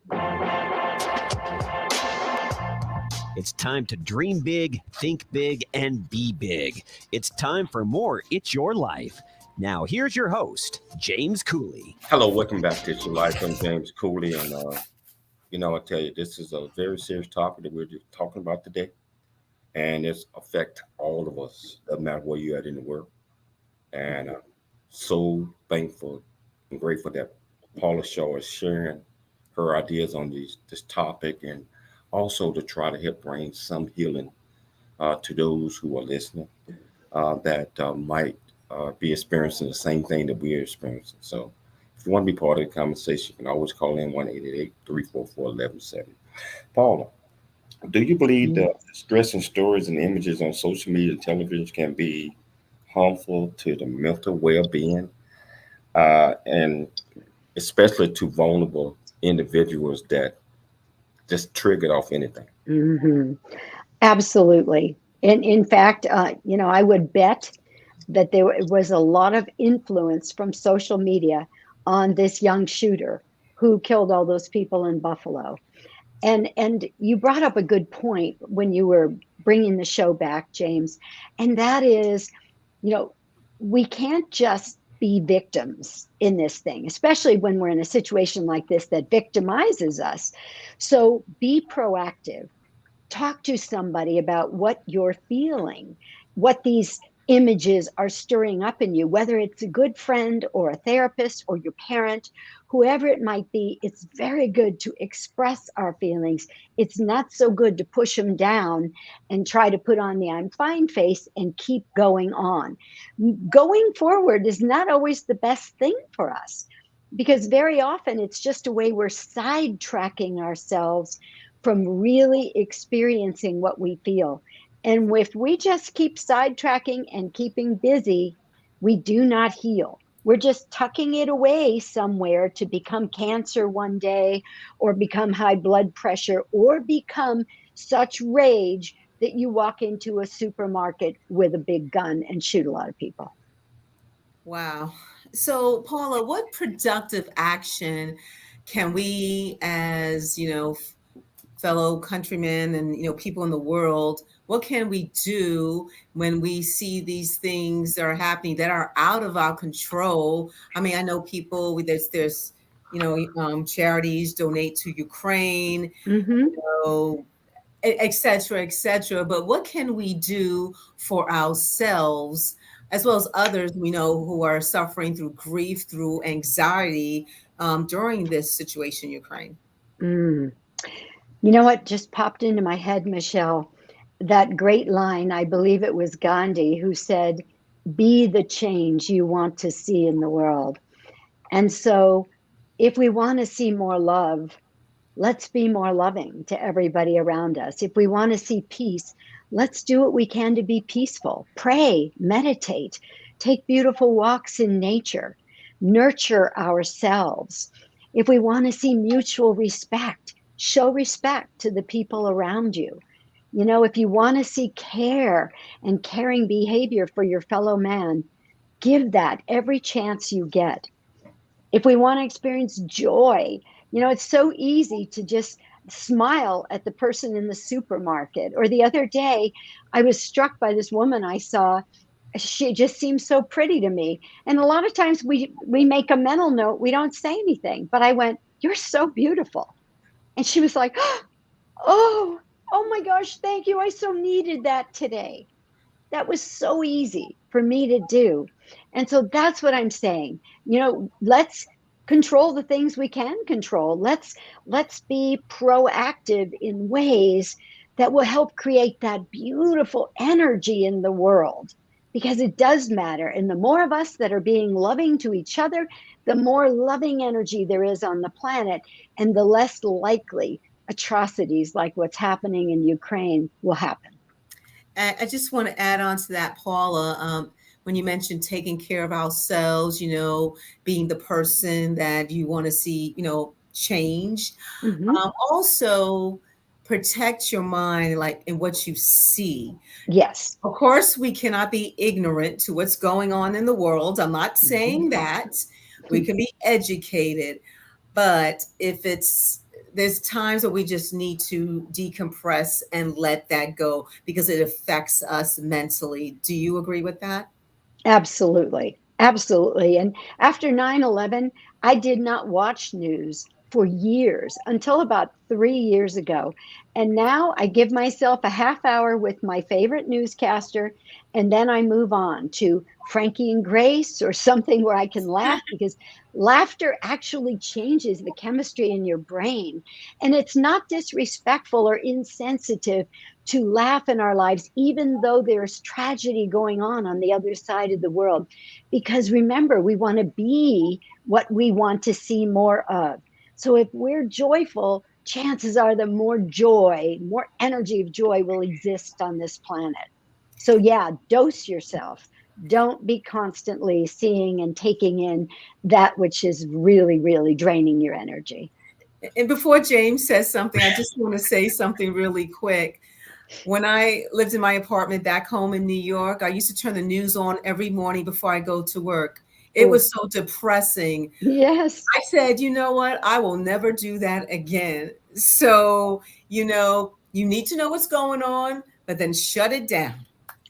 It's time to dream big, think big, and be big. It's time for more It's Your Life. Now, here's your host, James Cooley.
Hello, welcome back to It's Your Life. I'm James Cooley, and I tell you, this is a very serious topic that we're just talking about today, and it's affect all of us, doesn't matter where you're at in the world. And I'm so thankful and grateful that Paula Shaw is sharing her ideas on this topic, and also to try to help bring some healing to those who are listening that might be experiencing the same thing that we're experiencing. So if you want to be part of the conversation, you can always call in 1-888-344-1170. Paula, do you believe that stress and stories and images on social media and television can be harmful to the mental well-being, and especially to vulnerable individuals that just triggered off anything?
Mm-hmm. Absolutely. And in fact, I would bet that there was a lot of influence from social media on this young shooter who killed all those people in Buffalo. And you brought up a good point when you were bringing the show back, James, and that is, we can't just be victims in this thing, especially when we're in a situation like this that victimizes us. So be proactive. Talk to somebody about what you're feeling, what these images are stirring up in you, whether it's a good friend or a therapist or your parent, whoever it might be. It's very good to express our feelings. It's not so good to push them down and try to put on the I'm fine face and keep going on. Going forward is not always the best thing for us, because very often it's just a way we're sidetracking ourselves from really experiencing what we feel. And if we just keep sidetracking and keeping busy, we do not heal. We're just tucking it away somewhere to become cancer one day, or become high blood pressure, or become such rage that you walk into a supermarket with a big gun and shoot a lot of people.
Wow. So, Paula, what productive action can we, as fellow countrymen and people in the world, what can we do when we see these things that are happening that are out of our control? I mean, I know people, there's charities donate to Ukraine,
Mm-hmm.
know, et cetera, et cetera. But what can we do for ourselves as well as others we know who are suffering through grief, through anxiety during this situation in Ukraine?
Mm. You know what just popped into my head, Michelle? That great line, I believe it was Gandhi who said, be the change you want to see in the world. And so if we want to see more love, let's be more loving to everybody around us. If we want to see peace, let's do what we can to be peaceful. Pray, meditate, take beautiful walks in nature, nurture ourselves. If we want to see mutual respect, show respect to the people around you. You know, if you want to see care and caring behavior for your fellow man, give that every chance you get. If we want to experience joy, you know, it's so easy to just smile at the person in the supermarket. Or the other day, I was struck by this woman I saw. She just seemed so pretty to me. And a lot of times we make a mental note, we don't say anything. But I went, "You're so beautiful." And she was like, "Oh, oh my gosh, thank you. I so needed that today." That was so easy for me to do. And so that's what I'm saying. You know, let's control the things we can control. Let's be proactive in ways that will help create that beautiful energy in the world, because it does matter. And the more of us that are being loving to each other, the more loving energy there is on the planet, and the less likely atrocities like what's happening in Ukraine will happen.
I just want to add on to that, Paula. When you mentioned taking care of ourselves, being the person that you want to see, change.
Mhm.
Also, protect your mind, like in what you see.
Yes.
Of course, we cannot be ignorant to what's going on in the world. I'm not saying that. We can be educated, but there's times where we just need to decompress and let that go because it affects us mentally. Do you agree with that?
Absolutely. Absolutely. And after 9/11, I did not watch news for years until about 3 years ago. And now I give myself a half hour with my favorite newscaster, and then I move on to Frankie and Grace or something where I can laugh, because laughter actually changes the chemistry in your brain. And it's not disrespectful or insensitive to laugh in our lives, even though there's tragedy going on the other side of the world. Because remember, we want to be what we want to see more of. So if we're joyful, chances are the more joy, more energy of joy will exist on this planet. So yeah, dose yourself. Don't be constantly seeing and taking in that which is really, really draining your energy.
And before James says something, I just want to say something really quick. When I lived in my apartment back home in New York, I used to turn the news on every morning before I go to work. It was so depressing.
Yes.
I said, you know what? I will never do that again. So, you need to know what's going on, but then shut it down.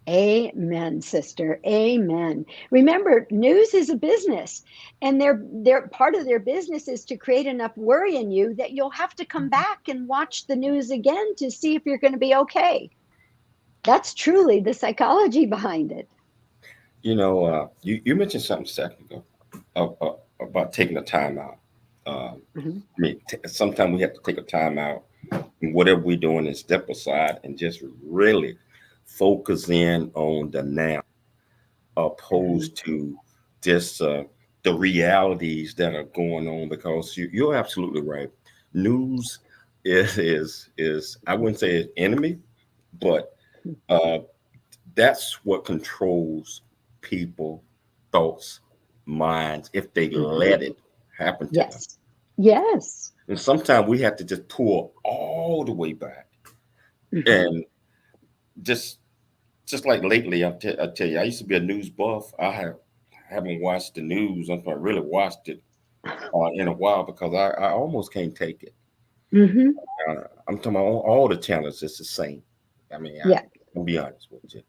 Amen, sister. Amen. Remember, news is a business, and their part of their business is to create enough worry in you that you'll have to come back and watch the news again to see if you're going to be okay. That's truly the psychology behind it.
You mentioned something a second ago about taking a time out.
Mhm.
I mean, sometimes we have to take a time out, and whatever we're doing is step aside and just really focus in on the now, opposed to just the realities that are going on. Because you're absolutely right. News is I wouldn't say an enemy, but uh, that's what controls people, thoughts, minds, if they
Mhm.
let it happen to them.
Yes. Yes.
And sometimes we have to just pull all the way back.
Mhm.
And just just like lately, I tell you, I used to be a news buff. Haven't watched the news. I really watched it in a while because I almost can't take it.
Mhm.
I'm talking about all the channels. It's the same. I mean,
Yeah.
I'll be honest with you.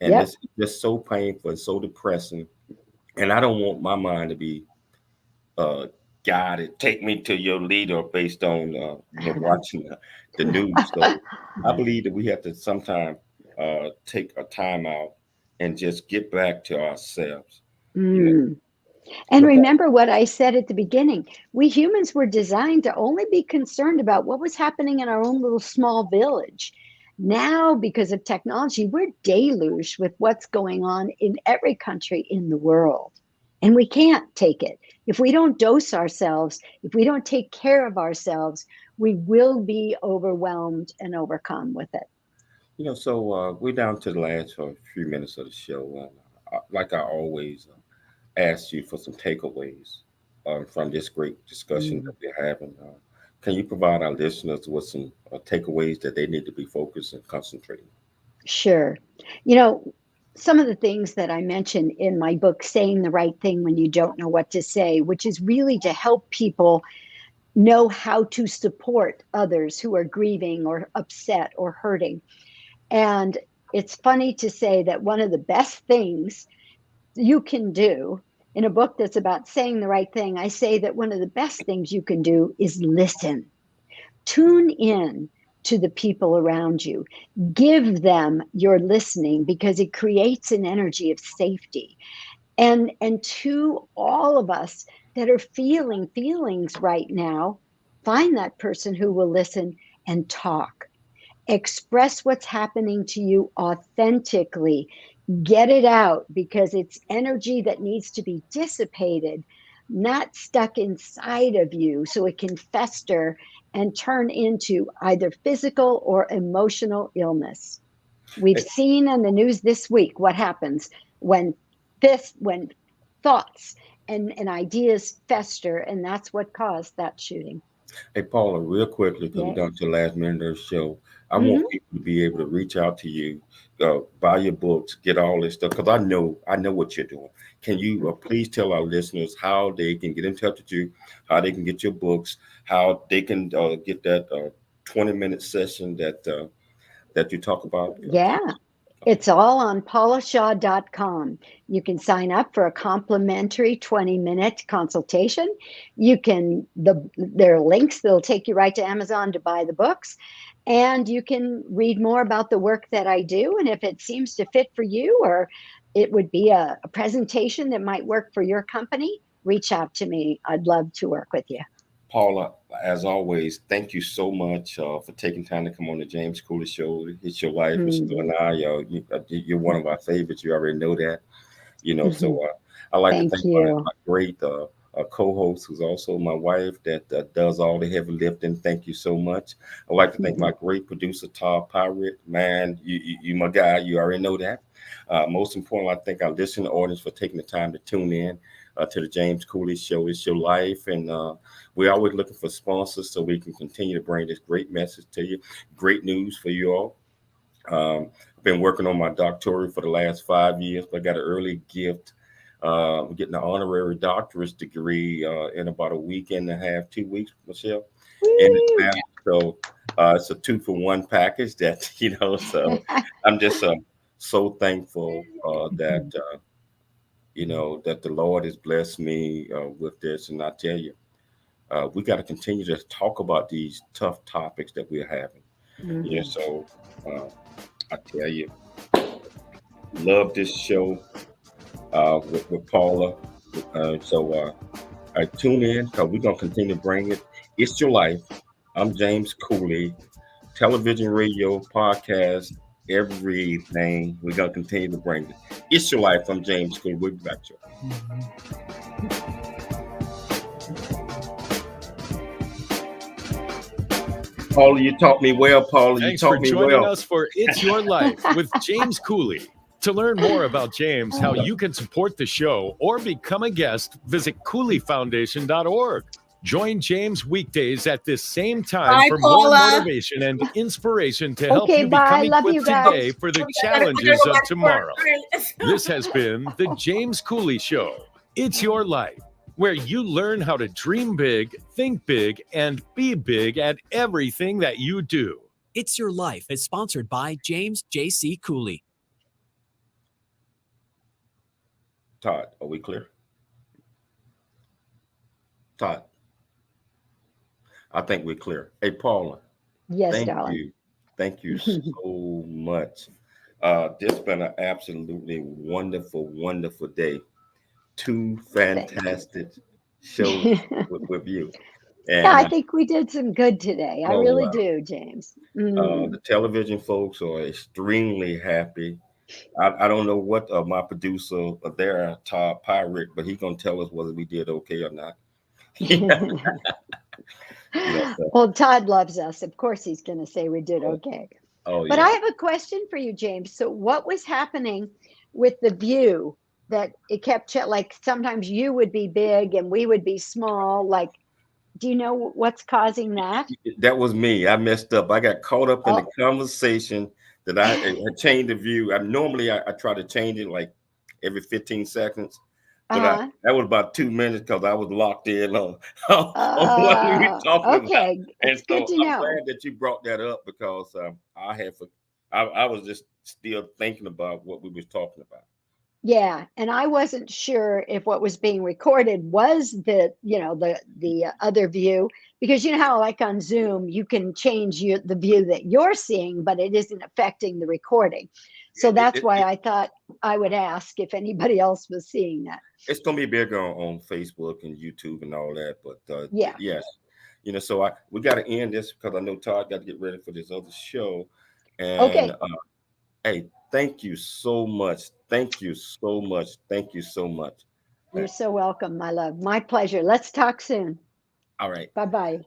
And
Yep.
it's just so painful and so depressing. And I don't want my mind to be guided. Take me to your leader based on watching the news. So I believe that we have to sometimes take a time out and just get back to ourselves.
Mm. And remember what I said at the beginning. We humans were designed to only be concerned about what was happening in our own little small village. Now, because of technology, we're deluged with what's going on in every country in the world. And we can't take it. If we don't dose ourselves, if we don't take care of ourselves, we will be overwhelmed and overcome with it.
So we're down to the last few minutes of the show. Like I always ask you for some takeaways from this great discussion that we're having. Can you provide our listeners with some takeaways that they need to be focused and concentrating?
Sure. Some of the things that I mentioned in my book, Saying the Right Thing When You Don't Know What to Say, which is really to help people know how to support others who are grieving or upset or hurting. And it's funny to say that one of the best things you can do in a book that's about saying the right thing, I say that one of the best things you can do is listen. Tune in to the people around you. Give them your listening because it creates an energy of safety. And to all of us that are feeling feelings right now, find that person who will listen and talk. Express what's happening to you authentically. Get it out because it's energy that needs to be dissipated, not stuck inside of you so it can fester and turn into either physical or emotional illness. We've seen on the news this week what happens when thoughts and ideas fester, and that's what caused that shooting.
Hey, Paula, real quickly, because we're down to the last minute of the show, I want people to be able to reach out to you, buy your books, get all this stuff, because I know what you're doing. Can you please tell our listeners how they can get in touch with you, how they can get your books, how they can get that 20-minute session that you talk about?
Yeah. It's all on paulashaw.com. You can sign up for a complimentary 20-minute consultation. There are links that'll take you right to Amazon to buy the books. And you can read more about the work that I do. And if it seems to fit for you, or it would be a presentation that might work for your company, reach out to me. I'd love to work with you.
Paula, as always, thank you so much for taking time to come on the James Cooley Show. It's your life. Mr. and I, you're one of our favorites. You already know that. So I like to thank my great co-host, who's also my wife, that does all the heavy lifting. Thank you so much. I'd like to thank my great producer, Todd Pirate. Man, you my guy. You already know that. Most importantly, I thank our listening audience for taking the time to tune in to the James Cooley Show. It's your life. And we're always looking for sponsors so we can continue to bring this great message to you. Great news for you all. I've been working on my doctorate for the last 5 years, but I got an early gift. I'm getting an honorary doctorate degree in about a week and a half, 2 weeks, Michelle. And so it's a 2-for-1 package that, so I'm just so thankful that that the Lord has blessed me with this. And I tell you, we got to continue to talk about these tough topics that we're having. So I tell you, love this show with Paula. So tune in because we're going to continue to bring it. It's your life. I'm James Cooley. Television, radio, podcast, everything. We're going to continue to bring it. It's your life. I'm James Cooley. We'll be back, Joe. Paula, you taught me well, Paula.
Thanks
you taught
for
me
joining
well.
us for It's Your Life with James Cooley. To learn more about James, how you can support the show, or become a guest, visit CooleyFoundation.org. Join James weekdays at this same time for more motivation and inspiration to help you become equipped today for the challenges of tomorrow. This has been The James Cooley Show. It's Your Life, where you learn how to dream big, think big, and be big at everything that you do.
It's Your Life is sponsored by James J.C. Cooley.
Todd, are we clear? Todd, I think we're clear. Hey, Paula,
Yes,
thank
darling.
you. Thank you so much. This has been an absolutely wonderful, wonderful day. Two fantastic shows with you.
Yeah, I
And
think we did some good today. I
oh,
really
wow.
do, James. Mm.
The television folks are extremely happy. I don't know what my producer there, Todd Pyrick, but he's going to tell us whether we did okay or not. So,
Well, Todd loves us. Of course, he's going to say we did okay.
oh,
But
yeah.
I have a question for you, James. So, what was happening with the view that it kept like sometimes you would be big and we would be small? Like, do you know what's causing that?
That was me. I messed up. I got caught up in the
Oh.
conversation that I changed the view. I try to change it like every 15 seconds. But that was about 2 minutes because I was locked in on what we were talking about.
Okay,
And
it's good
so
to
I'm
know.
glad that you brought that up because I was just still thinking about what we was talking about.
Yeah, and I wasn't sure if what was being recorded was the other view, because you know how like on Zoom you can change the view that you're seeing, but it isn't affecting the recording. So that's why I thought I would ask if anybody else was seeing that.
It's gonna be bigger on Facebook and YouTube and all that, but
Yeah.
yes, so we got to end this because I know Todd got to get ready for this other show. And
Okay.
Hey, thank you so much. Thank you so much. Thank you so much.
You're so welcome, my love. My pleasure. Let's talk soon.
All right.
Bye-bye.